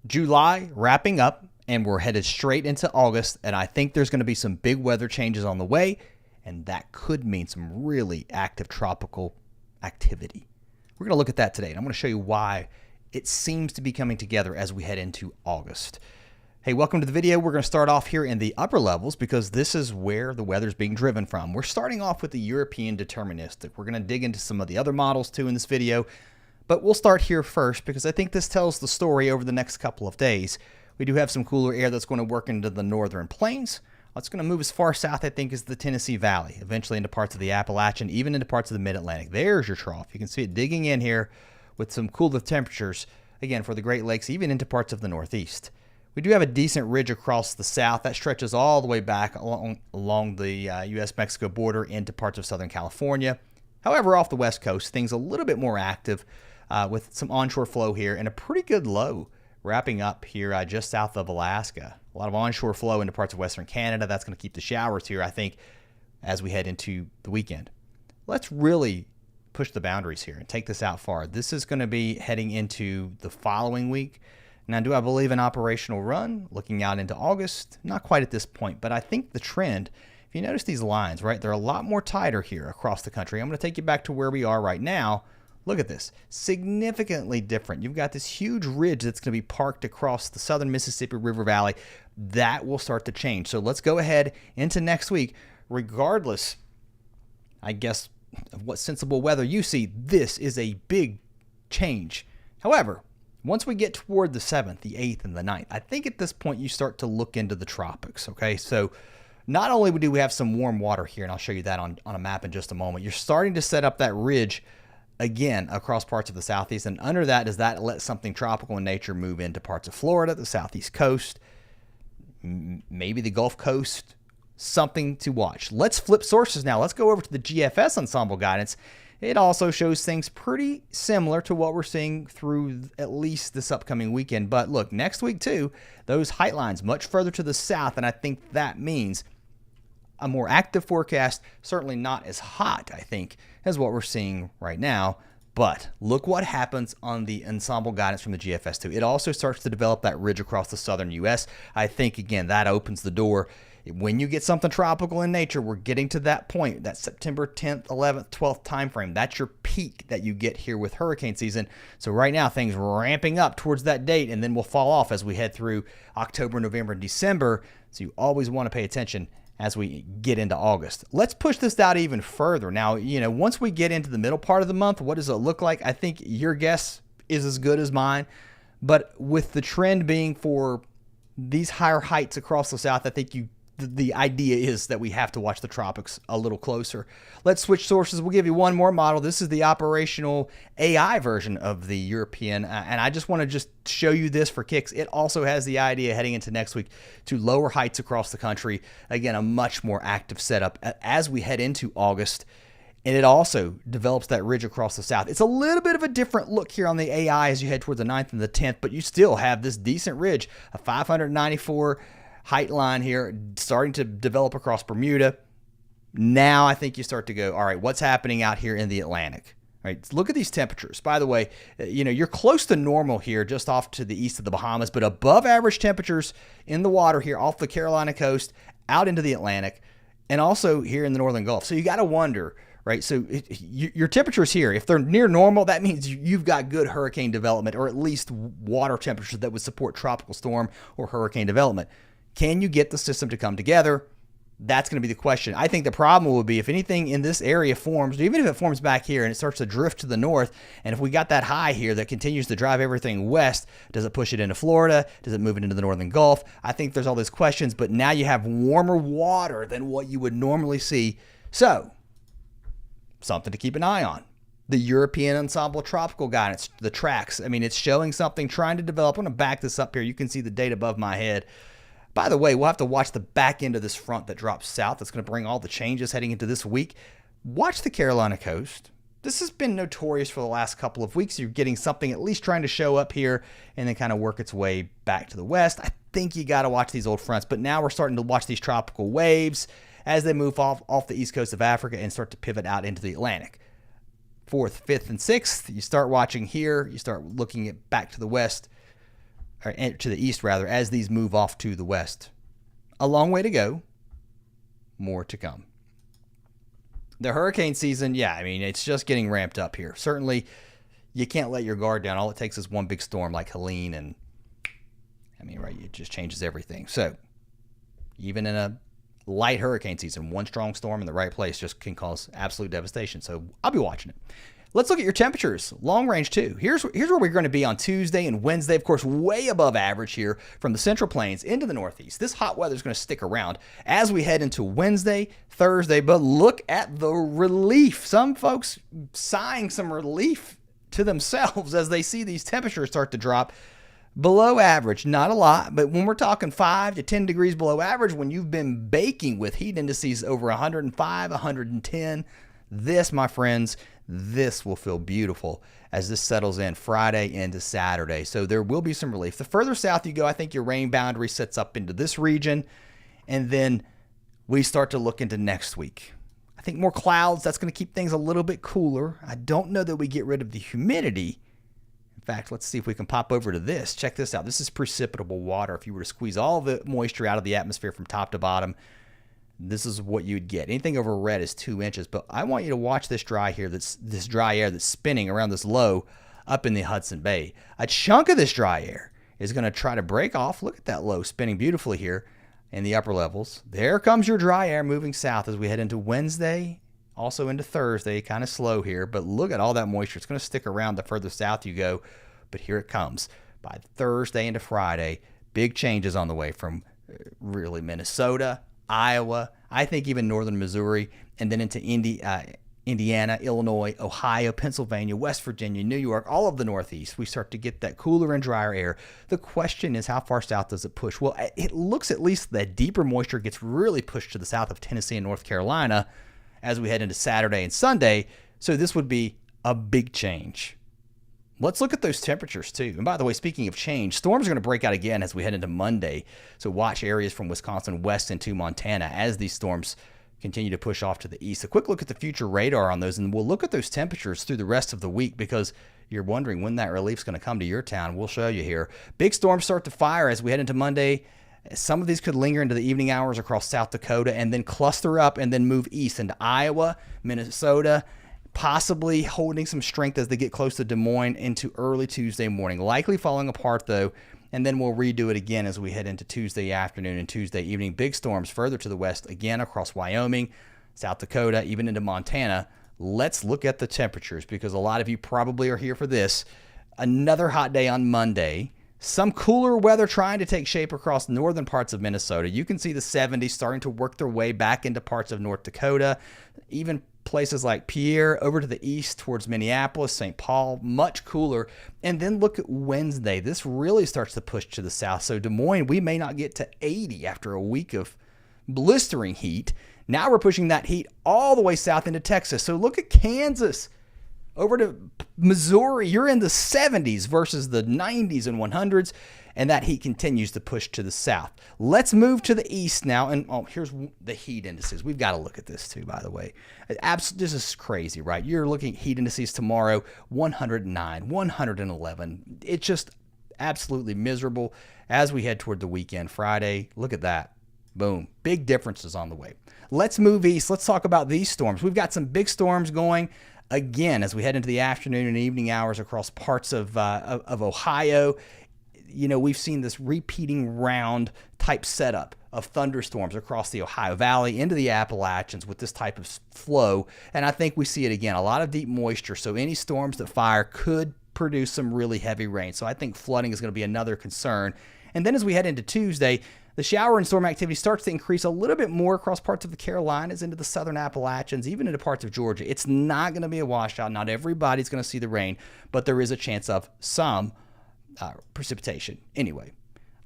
July wrapping up, and we're headed straight into August, and I think there's going to be some big weather changes on the way, and that could mean some really active tropical activity. We're going to look at that today, and I'm going to show you why it seems to be coming together as we head into August. Hey, welcome to the video. We're going to start off here in the upper levels because this is where the weather's being driven from. We're starting off with the European deterministic. We're going to dig into some of the other models too in this video, but we'll start here first because I think this tells the story over the next couple of days. We do have some cooler air that's going to work into the northern plains. It's going to move as far south, I think, as the Tennessee Valley, eventually into parts of the Appalachian, even into parts of the Mid-Atlantic. There's your trough. You can see it digging in here with some cooler temperatures, again, for the Great Lakes, even into parts of the Northeast. We do have a decent ridge across the south that stretches all the way back along the U.S.-Mexico border into parts of Southern California. However, off the west coast, things a little bit more active with some onshore flow here and a pretty good low wrapping up here just south of Alaska. A lot of onshore flow into parts of western Canada. That's going to keep the showers here, I think, as we head into the weekend. Let's really push the boundaries here and take this out far. This is going to be heading into the following week. Now, do I believe an operational run looking out into August? Not quite at this point, but I think the trend, if you notice these lines, right, they're a lot more tighter here across the country. I'm going to take you back to where we are right now. Look at this, significantly different. You've got this huge ridge that's going to be parked across the southern Mississippi River Valley. That will start to change. So let's go ahead into next week. Regardless, I guess, of what sensible weather you see, this is a big change. However, once we get toward the 7th, the 8th, and the 9th, I think at this point you start to look into the tropics, okay? So not only do we have some warm water here, and I'll show you that on a map in just a moment, you're starting to set up that ridge again across parts of the southeast, and under that, does that let something tropical in nature move into parts of Florida, the southeast coast, maybe the Gulf Coast? Something to watch. Let's flip sources now. Let's go over to the GFS ensemble guidance. It also shows things pretty similar to what we're seeing through at least this upcoming weekend. But look, next week too, those height lines much further to the south, and I think that means a more active forecast, certainly not as hot, I think, as what we're seeing right now. But look what happens on the ensemble guidance from the GFS2. It also starts to develop that ridge across the southern U.S. I think, again, that opens the door. When you get something tropical in nature, we're getting to that point, that September 10th, 11th, 12th timeframe. That's your peak that you get here with hurricane season. So right now, things are ramping up towards that date, and then we'll fall off as we head through October, November, and December. So you always want to pay attention as we get into August. Let's push this out even further. Now, once we get into the middle part of the month, what does it look like? I think your guess is as good as mine. But with the trend being for these higher heights across the south, I think the idea is that we have to watch the tropics a little closer. Let's switch sources. We'll give you one more model. This is the operational AI version of the European, and I just want to show you this for kicks. It also has the idea heading into next week to lower heights across the country. Again, a much more active setup as we head into August. And it also develops that ridge across the south. It's a little bit of a different look here on the AI as you head toward the 9th and the 10th, but you still have this decent ridge, a 594 height line here starting to develop across Bermuda. Now I think you start to go, all right, what's happening out here in the Atlantic? All right, look at these temperatures. By the way, you're close to normal here just off to the east of the Bahamas, but above average temperatures in the water here off the Carolina coast out into the Atlantic and also here in the Northern Gulf. So you got to wonder, right? So your temperatures here, if they're near normal, that means you've got good hurricane development or at least water temperatures that would support tropical storm or hurricane development. Can you get the system to come together? That's going to be the question. I think the problem will be if anything in this area forms, even if it forms back here and it starts to drift to the north, and if we got that high here that continues to drive everything west, does it push it into Florida? Does it move it into the northern Gulf? I think there's all these questions, but now you have warmer water than what you would normally see. So, something to keep an eye on. The European Ensemble Tropical Guidance, the tracks. I mean, it's showing something, trying to develop. I'm going to back this up here. You can see the date above my head. By the way, we'll have to watch the back end of this front that drops south. That's going to bring all the changes heading into this week. Watch the Carolina coast. This has been notorious for the last couple of weeks. You're getting something at least trying to show up here and then kind of work its way back to the west. I think you got to watch these old fronts, but now we're starting to watch these tropical waves as they move off the east coast of Africa and start to pivot out into the Atlantic. 4th, 5th, and 6th, you start watching here. You start looking at back to the west. or to the east rather, as these move off to the west. A long way to go. More to come. The hurricane season, yeah, I mean, it's just getting ramped up here. Certainly, you can't let your guard down. All it takes is one big storm like Helene, and I mean, right, it just changes everything. So, even in a light hurricane season, one strong storm in the right place just can cause absolute devastation. So, I'll be watching it. Let's look at your temperatures, long range too. Here's where we're going to be on Tuesday and Wednesday. Of course, way above average here from the Central Plains into the Northeast. This hot weather is going to stick around as we head into Wednesday, Thursday. But look at the relief. Some folks sighing some relief to themselves as they see these temperatures start to drop below average. Not a lot, but when we're talking 5 to 10 degrees below average, when you've been baking with heat indices over 105, 110, this, my friends, this will feel beautiful as this settles in Friday into Saturday. So there will be some relief. The further south you go, I think your rain boundary sets up into this region. And then we start to look into next week. I think more clouds. That's going to keep things a little bit cooler. I don't know that we get rid of the humidity. In fact, let's see if we can pop over to this. Check this out. This is precipitable water. If you were to squeeze all the moisture out of the atmosphere from top to bottom, this is what you'd get. Anything over red is 2 inches. But I want you to watch this dry air that's spinning around this low up in the Hudson Bay. A chunk of this dry air is going to try to break off. Look at that low spinning beautifully here in the upper levels. There comes your dry air moving south as we head into Wednesday, also into Thursday. Kind of slow here, but look at all that moisture. It's going to stick around the further south you go. But here it comes. By Thursday into Friday, big changes on the way from really Minnesota, Iowa, I think even northern Missouri, and then into Indiana, Illinois, Ohio, Pennsylvania, West Virginia, New York, all of the Northeast. We start to get that cooler and drier air. The question is, how far south does it push? Well, it looks at least that deeper moisture gets really pushed to the south of Tennessee and North Carolina as we head into Saturday and Sunday. So this would be a big change. Let's look at those temperatures too. And by the way, speaking of change, storms are going to break out again as we head into Monday. So watch areas from Wisconsin west into Montana as these storms continue to push off to the east. A quick look at the future radar on those, and we'll look at those temperatures through the rest of the week because you're wondering when that relief's going to come to your town. We'll show you here. Big storms start to fire as we head into Monday. Some of these could linger into the evening hours across South Dakota and then cluster up and then move east into Iowa, Minnesota, possibly holding some strength as they get close to Des Moines into early Tuesday morning. Likely falling apart, though, and then we'll redo it again as we head into Tuesday afternoon and Tuesday evening. Big storms further to the west, again across Wyoming, South Dakota, even into Montana. Let's look at the temperatures because a lot of you probably are here for this. Another hot day on Monday. Some cooler weather trying to take shape across northern parts of Minnesota. You can see the 70s starting to work their way back into parts of North Dakota, even places like Pierre over to the east towards Minneapolis, St. Paul, much cooler. And then look at Wednesday. This really starts to push to the south. So Des Moines, we may not get to 80 after a week of blistering heat. Now we're pushing that heat all the way south into Texas. So look at Kansas. Over to Missouri, you're in the 70s versus the 90s and 100s, and that heat continues to push to the south. Let's move to the east now, and here's the heat indices. We've got to look at this too, by the way. This is crazy, right? You're looking at heat indices tomorrow, 109, 111. It's just absolutely miserable as we head toward the weekend. Friday, look at that. Boom. Big differences on the way. Let's move east. Let's talk about these storms. We've got some big storms going again as we head into the afternoon and evening hours across parts of Ohio. You know, we've seen this repeating round type setup of thunderstorms across the Ohio Valley into the Appalachians with this type of flow. And I think we see it again, a lot of deep moisture. So any storms that fire could produce some really heavy rain. So I think flooding is going to be another concern. And then as we head into Tuesday, the shower and storm activity starts to increase a little bit more across parts of the Carolinas, into the southern Appalachians, even into parts of Georgia. It's not going to be a washout. Not everybody's going to see the rain, but there is a chance of some precipitation. Anyway,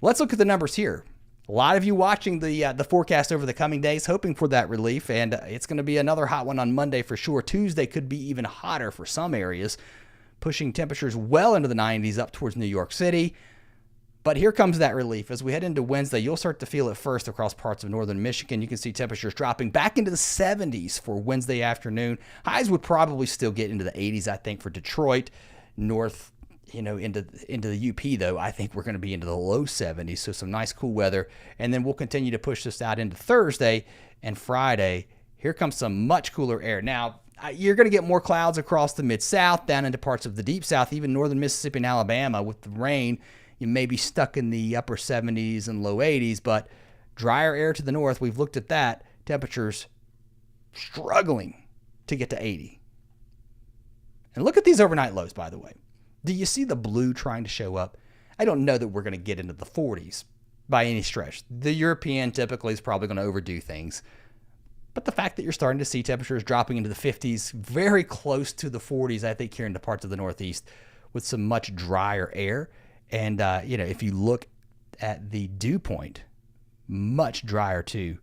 let's look at the numbers here. A lot of you watching the forecast over the coming days, hoping for that relief, and it's going to be another hot one on Monday for sure. Tuesday could be even hotter for some areas, pushing temperatures well into the 90s up towards New York City. But here comes that relief. As we head into Wednesday, you'll start to feel it first across parts of northern Michigan. You can see temperatures dropping back into the 70s for Wednesday afternoon. Highs would probably still get into the 80s, I think, for Detroit, into the UP, though, I think we're going to be into the low 70s, so some nice cool weather. And then we'll continue to push this out into Thursday and Friday. Here comes some much cooler air. Now, you're going to get more clouds across the Mid-South, down into parts of the Deep South, even northern Mississippi and Alabama. With the rain, you may be stuck in the upper 70s and low 80s, but drier air to the north, we've looked at that. Temperatures struggling to get to 80. And look at these overnight lows, by the way. Do you see the blue trying to show up? I don't know that we're going to get into the 40s by any stretch. The European typically is probably going to overdo things. But the fact that you're starting to see temperatures dropping into the 50s, very close to the 40s, I think, here in the parts of the Northeast with some much drier air. And, if you look at the dew point, much drier too.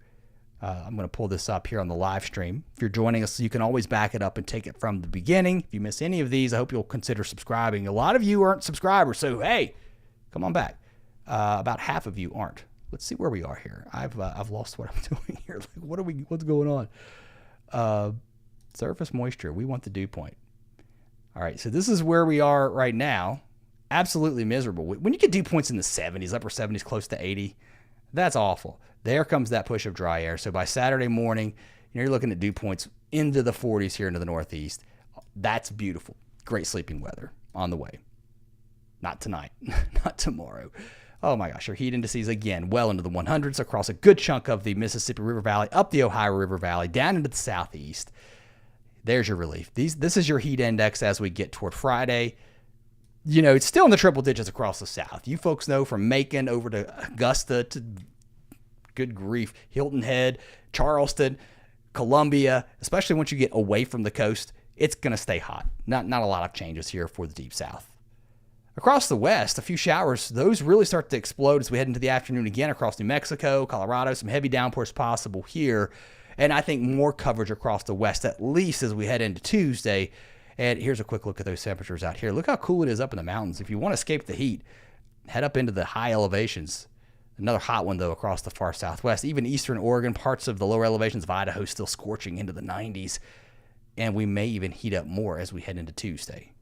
I'm going to pull this up here on the live stream. If you're joining us, you can always back it up and take it from the beginning. If you miss any of these, I hope you'll consider subscribing. A lot of you aren't subscribers, so hey, come on back. About half of you aren't. Let's see where we are here. I've lost what I'm doing here. Like, what's going on? Surface moisture. We want the dew point. All right, so this is where we are right now. Absolutely miserable. When you get dew points in the 70s, upper 70s, close to 80, that's awful. There comes that push of dry air. So by Saturday morning, you're looking at dew points into the 40s here into the Northeast. That's beautiful. Great sleeping weather on the way. Not tonight, not tomorrow. Oh my gosh, our heat indices again well into the 100s across a good chunk of the Mississippi River Valley, up the Ohio River Valley, down into the southeast. There's your relief. This is your heat index as we get toward Friday. It's still in the triple digits across the south. You folks know from Macon over to Augusta to, good grief, Hilton Head, Charleston, Columbia, especially once you get away from the coast, it's going to stay hot. Not a lot of changes here for the Deep South. Across the west, a few showers. Those really start to explode as we head into the afternoon again across New Mexico, Colorado. Some heavy downpours possible here. And I think more coverage across the west, at least as we head into Tuesday. And here's a quick look at those temperatures out here. Look how cool it is up in the mountains. If you want to escape the heat, head up into the high elevations. Another hot one, though, across the far southwest. Even eastern Oregon, parts of the lower elevations of Idaho still scorching into the 90s. And we may even heat up more as we head into Tuesday.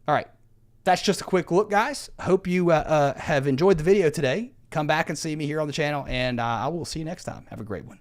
All right. That's just a quick look, guys. Hope you have enjoyed the video today. Come back and see me here on the channel, and I will see you next time. Have a great one.